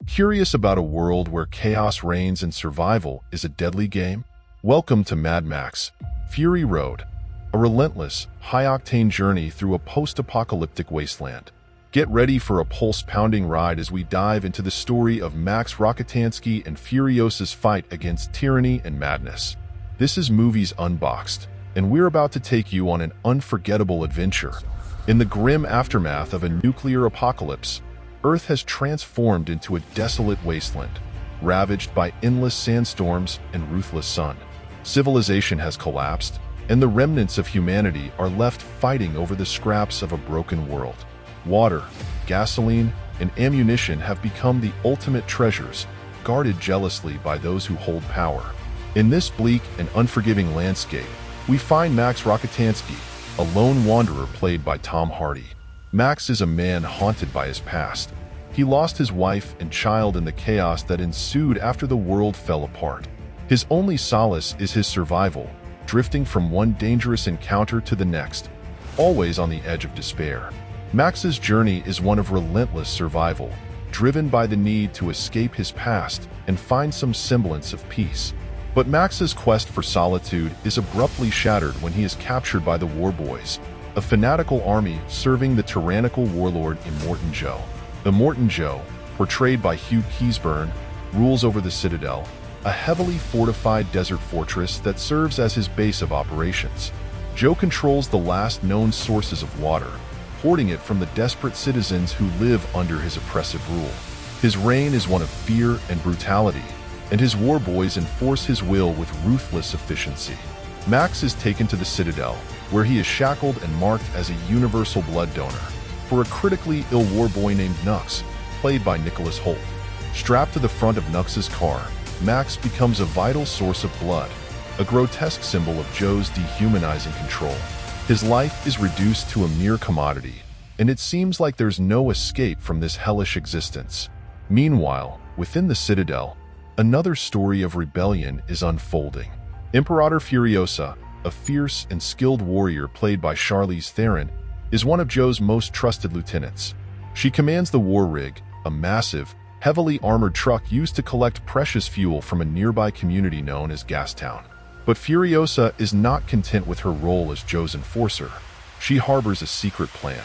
Curious about a world where chaos reigns and survival is a deadly game? Welcome to Mad Max: Fury Road, a relentless, high-octane journey through a post-apocalyptic wasteland. Get ready for a pulse-pounding ride as we dive into the story of Max Rokitansky and Furiosa's fight against tyranny and madness. This is Movies Unboxed, and we're about to take you on an unforgettable adventure. In the grim aftermath of a nuclear apocalypse, Earth has transformed into a desolate wasteland, ravaged by endless sandstorms and ruthless sun. Civilization has collapsed, and the remnants of humanity are left fighting over the scraps of a broken world. Water, gasoline, and ammunition have become the ultimate treasures, guarded jealously by those who hold power. In this bleak and unforgiving landscape, we find Max Rokitansky, a lone wanderer played by Tom Hardy. Max is a man haunted by his past. He lost his wife and child in the chaos that ensued after the world fell apart. His only solace is his survival, drifting from one dangerous encounter to the next, always on the edge of despair. Max's journey is one of relentless survival, driven by the need to escape his past and find some semblance of peace. But Max's quest for solitude is abruptly shattered when he is captured by the War Boys, a fanatical army serving the tyrannical warlord Immortan Joe. Immortan Joe, portrayed by Hugh Keays-Byrne, rules over the Citadel, a heavily fortified desert fortress that serves as his base of operations. Joe controls the last known sources of water, hoarding it from the desperate citizens who live under his oppressive rule. His reign is one of fear and brutality, and his war boys enforce his will with ruthless efficiency. Max is taken to the Citadel, where he is shackled and marked as a universal blood donor for a critically ill war boy named Nux, played by Nicholas Hoult. Strapped to the front of Nux's car, Max becomes a vital source of blood, a grotesque symbol of Joe's dehumanizing control. His life is reduced to a mere commodity, and it seems like there's no escape from this hellish existence. Meanwhile, within the Citadel, another story of rebellion is unfolding. Imperator Furiosa, a fierce and skilled warrior played by Charlize Theron, is one of Joe's most trusted lieutenants. She commands the War Rig, a massive, heavily armored truck used to collect precious fuel from a nearby community known as Gastown. But Furiosa is not content with her role as Joe's enforcer. She harbors a secret plan,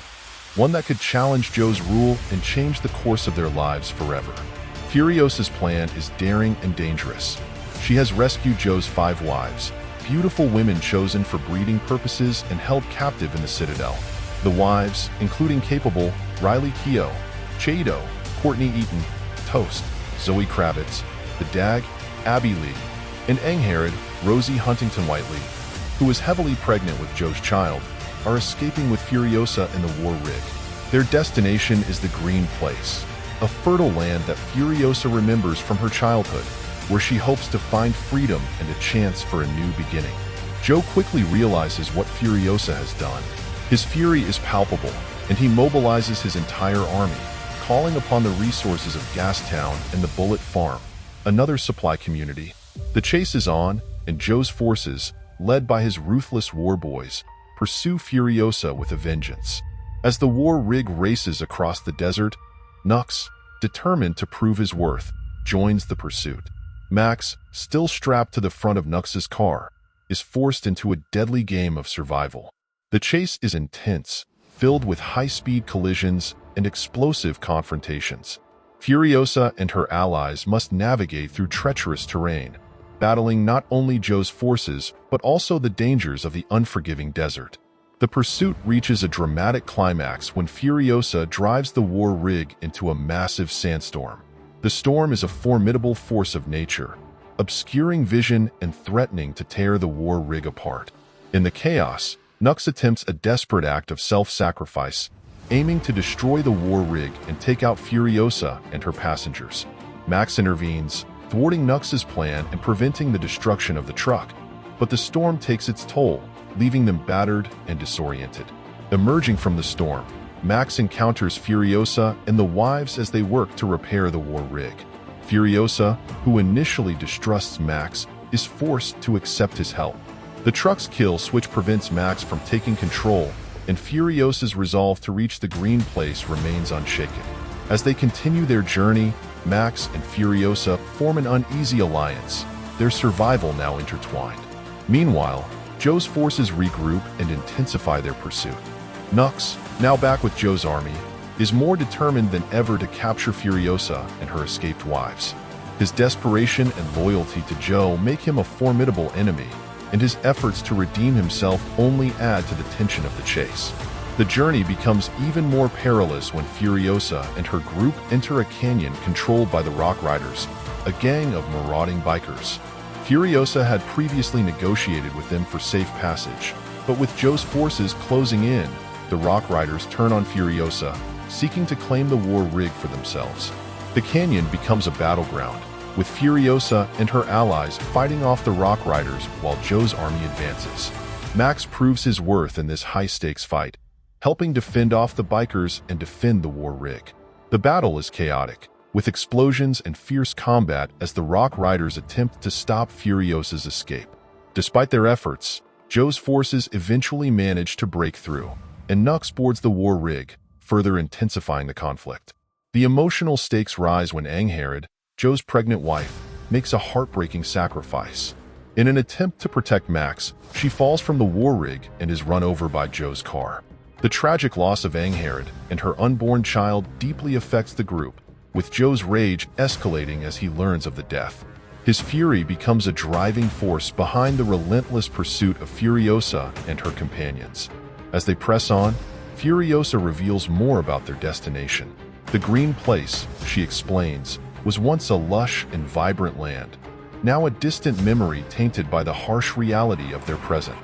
one that could challenge Joe's rule and change the course of their lives forever. Furiosa's plan is daring and dangerous. She has rescued Joe's 5 wives, beautiful women chosen for breeding purposes and held captive in the Citadel. The wives, including capable Riley Keough, Cheeto, Courtney Eaton, Toast, Zoe Kravitz, the Dag, Abby Lee, and Angharad, Rosie Huntington-Whiteley, who is heavily pregnant with Joe's child, are escaping with Furiosa in the War Rig. Their destination is the Green Place, a fertile land that Furiosa remembers from her childhood, where she hopes to find freedom and a chance for a new beginning. Joe quickly realizes what Furiosa has done. His fury is palpable, and he mobilizes his entire army, calling upon the resources of Gastown and the Bullet Farm, another supply community. The chase is on, and Joe's forces, led by his ruthless war boys, pursue Furiosa with a vengeance. As the War Rig races across the desert, Nux, determined to prove his worth, joins the pursuit. Max, still strapped to the front of Nux's car, is forced into a deadly game of survival. The chase is intense, filled with high-speed collisions and explosive confrontations. Furiosa and her allies must navigate through treacherous terrain, battling not only Joe's forces but also the dangers of the unforgiving desert. The pursuit reaches a dramatic climax when Furiosa drives the War Rig into a massive sandstorm. The storm is a formidable force of nature, obscuring vision and threatening to tear the War Rig apart. In the chaos, Nux attempts a desperate act of self-sacrifice, aiming to destroy the War Rig and take out Furiosa and her passengers. Max intervenes, thwarting Nux's plan and preventing the destruction of the truck, but the storm takes its toll, leaving them battered and disoriented. Emerging from the storm, Max encounters Furiosa and the wives as they work to repair the War Rig. Furiosa, who initially distrusts Max, is forced to accept his help. The truck's kill switch prevents Max from taking control, and Furiosa's resolve to reach the Green Place remains unshaken. As they continue their journey, Max and Furiosa form an uneasy alliance, their survival now intertwined. Meanwhile, Joe's forces regroup and intensify their pursuit. Nux, now back with Joe's army, is more determined than ever to capture Furiosa and her escaped wives. His desperation and loyalty to Joe make him a formidable enemy, and his efforts to redeem himself only add to the tension of the chase. The journey becomes even more perilous when Furiosa and her group enter a canyon controlled by the Rock Riders, a gang of marauding bikers. Furiosa had previously negotiated with them for safe passage, but with Joe's forces closing in, the Rock Riders turn on Furiosa, seeking to claim the war rig for themselves. The canyon becomes a battleground, with Furiosa and her allies fighting off the Rock Riders while Joe's army advances. Max proves his worth in this high-stakes fight, helping to fend off the bikers and defend the war rig. The battle is chaotic, with explosions and fierce combat as the Rock Riders attempt to stop Furiosa's escape. Despite their efforts, Joe's forces eventually manage to break through, and Nux boards the war rig, further intensifying the conflict. The emotional stakes rise when Angharad, Joe's pregnant wife, makes a heartbreaking sacrifice. In an attempt to protect Max, she falls from the war rig and is run over by Joe's car. The tragic loss of Angharad and her unborn child deeply affects the group, with Joe's rage escalating as he learns of the death. His fury becomes a driving force behind the relentless pursuit of Furiosa and her companions. As they press on, Furiosa reveals more about their destination. The Green Place, she explains, was once a lush and vibrant land, now a distant memory tainted by the harsh reality of their present.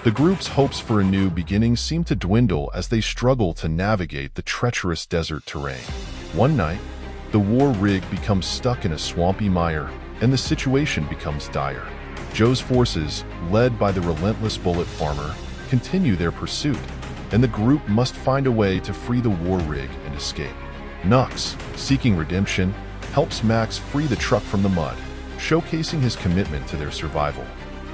The group's hopes for a new beginning seem to dwindle as they struggle to navigate the treacherous desert terrain. One night, the war rig becomes stuck in a swampy mire, and the situation becomes dire. Joe's forces, led by the relentless Bullet Farmer, continue their pursuit, and the group must find a way to free the war rig and escape. Nux, seeking redemption, helps Max free the truck from the mud, showcasing his commitment to their survival.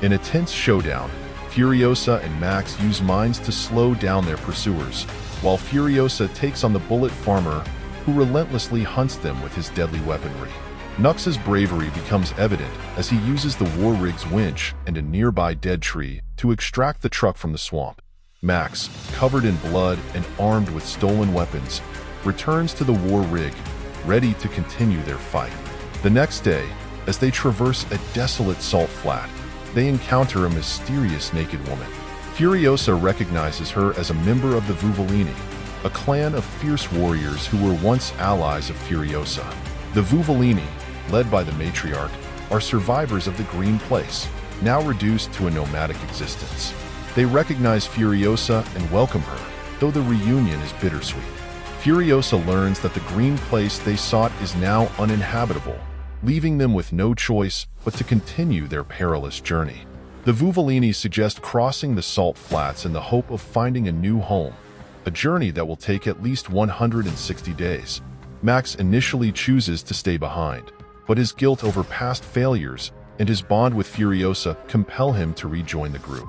In a tense showdown, Furiosa and Max use mines to slow down their pursuers, while Furiosa takes on the Bullet Farmer, who relentlessly hunts them with his deadly weaponry. Nux's bravery becomes evident as he uses the war rig's winch and a nearby dead tree to extract the truck from the swamp. Max, covered in blood and armed with stolen weapons, returns to the war rig, ready to continue their fight. The next day, as they traverse a desolate salt flat, they encounter a mysterious naked woman. Furiosa recognizes her as a member of the Vuvolini, a clan of fierce warriors who were once allies of Furiosa. The Vuvolini, led by the matriarch, are survivors of the Green Place, now reduced to a nomadic existence. They recognize Furiosa and welcome her, though the reunion is bittersweet. Furiosa learns that the Green Place they sought is now uninhabitable, leaving them with no choice but to continue their perilous journey. The Vuvolini suggest crossing the salt flats in the hope of finding a new home, a journey that will take at least 160 days. Max initially chooses to stay behind, but his guilt over past failures and his bond with Furiosa compel him to rejoin the group.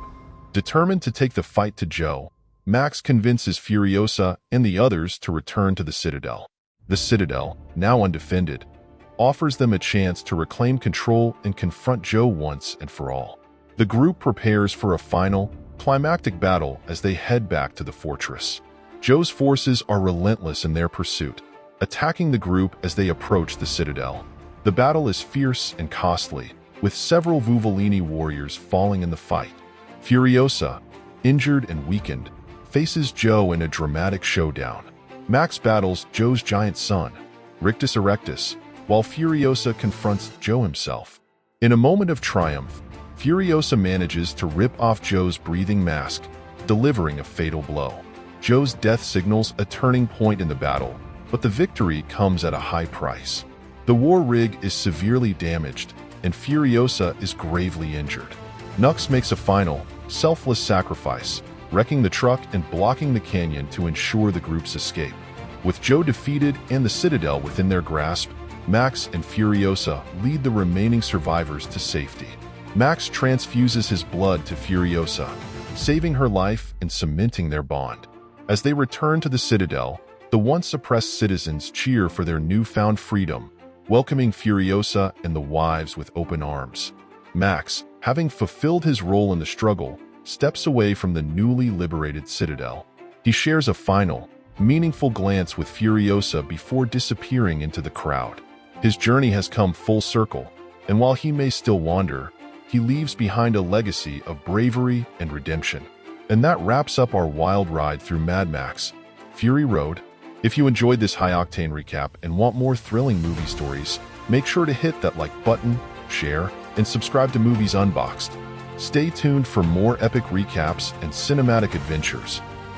Determined to take the fight to Joe, Max convinces Furiosa and the others to return to the Citadel. The Citadel, now undefended, offers them a chance to reclaim control and confront Joe once and for all. The group prepares for a final, climactic battle as they head back to the fortress. Joe's forces are relentless in their pursuit, attacking the group as they approach the Citadel. The battle is fierce and costly, with several Vuvolini warriors falling in the fight. Furiosa, injured and weakened, faces Joe in a dramatic showdown. Max battles Joe's giant son, Rictus Erectus, while Furiosa confronts Joe himself. In a moment of triumph, Furiosa manages to rip off Joe's breathing mask, delivering a fatal blow. Joe's death signals a turning point in the battle, but the victory comes at a high price. The war rig is severely damaged, and Furiosa is gravely injured. Nux makes a final, selfless sacrifice, wrecking the truck and blocking the canyon to ensure the group's escape. With Joe defeated and the Citadel within their grasp, Max and Furiosa lead the remaining survivors to safety. Max transfuses his blood to Furiosa, saving her life and cementing their bond. As they return to the Citadel, the once oppressed citizens cheer for their newfound freedom, welcoming Furiosa and the wives with open arms. Max, having fulfilled his role in the struggle, steps away from the newly liberated Citadel. He shares a final, meaningful glance with Furiosa before disappearing into the crowd. His journey has come full circle, and while he may still wander, he leaves behind a legacy of bravery and redemption. And that wraps up our wild ride through Mad Max Fury Road. If you enjoyed this high-octane recap and want more thrilling movie stories, make sure to hit that like button, share, and subscribe to Movies Unboxed. Stay tuned for more epic recaps and cinematic adventures.